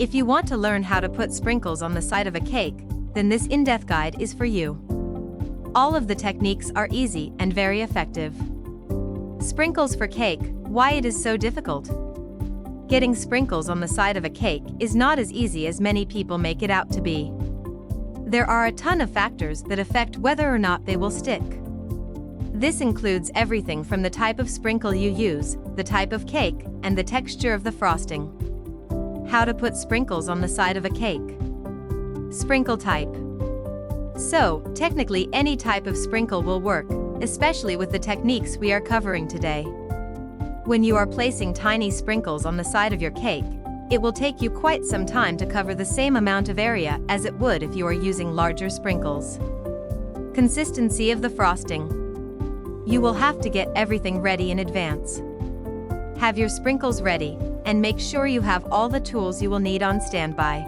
If you want to learn how to put sprinkles on the side of a cake, then this in-depth guide is for you. All of the techniques are easy and very effective. Sprinkles for cake, why it is so difficult? Getting sprinkles on the side of a cake is not as easy as many people make it out to be. There are a ton of factors that affect whether or not they will stick. This includes everything from the type of sprinkle you use, the type of cake, and the texture of the frosting. How to put sprinkles on the side of a cake. Sprinkle type. So, technically any type of sprinkle will work, especially with the techniques we are covering today. When you are placing tiny sprinkles on the side of your cake, it will take you quite some time to cover the same amount of area as it would if you are using larger sprinkles. Consistency of the frosting. You will have to get everything ready in advance. Have your sprinkles ready, and make sure you have all the tools you will need on standby.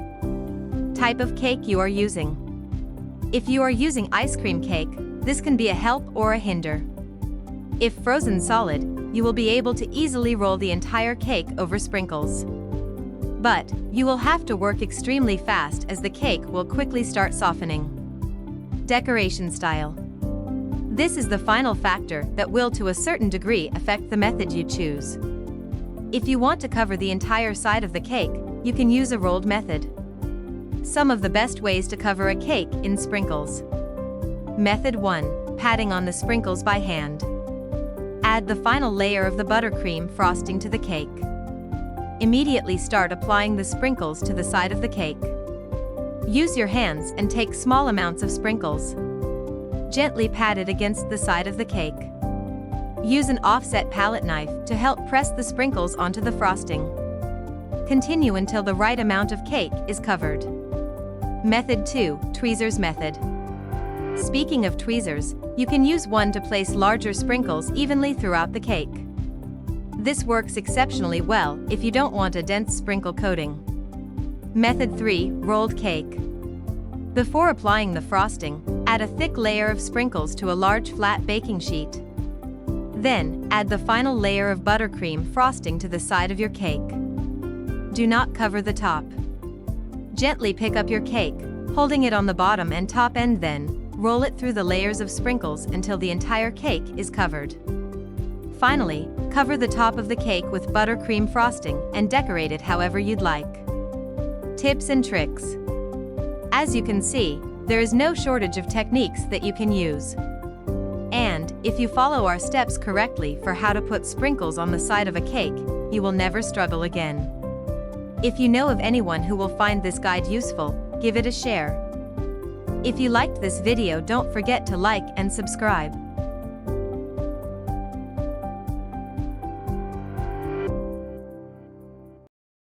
Type of cake you are using. If you are using ice cream cake, this can be a help or a hinder. If frozen solid, you will be able to easily roll the entire cake over sprinkles. But, you will have to work extremely fast as the cake will quickly start softening. Decoration style. This is the final factor that will to a certain degree affect the method you choose. If you want to cover the entire side of the cake, you can use a rolled method. Some of the best ways to cover a cake in sprinkles. Method 1. Patting on the sprinkles by hand. Add the final layer of the buttercream frosting to the cake. Immediately start applying the sprinkles to the side of the cake. Use your hands and take small amounts of sprinkles. Gently pat it against the side of the cake. Use an offset palette knife to help press the sprinkles onto the frosting. Continue until the right amount of cake is covered. Method 2. Tweezers method. Speaking of tweezers, you can use one to place larger sprinkles evenly throughout the cake. This works exceptionally well if you don't want a dense sprinkle coating. Method 3. Rolled cake. Before applying the frosting, add a thick layer of sprinkles to a large flat baking sheet. Then, add the final layer of buttercream frosting to the side of your cake. Do not cover the top. Gently pick up your cake, holding it on the bottom and top end, then roll it through the layers of sprinkles until the entire cake is covered. Finally, cover the top of the cake with buttercream frosting and decorate it however you'd like. Tips and tricks. As you can see, there is no shortage of techniques that you can use. And, if you follow our steps correctly for how to put sprinkles on the side of a cake, you will never struggle again. If you know of anyone who will find this guide useful, give it a share. If you liked this video, don't forget to like and subscribe.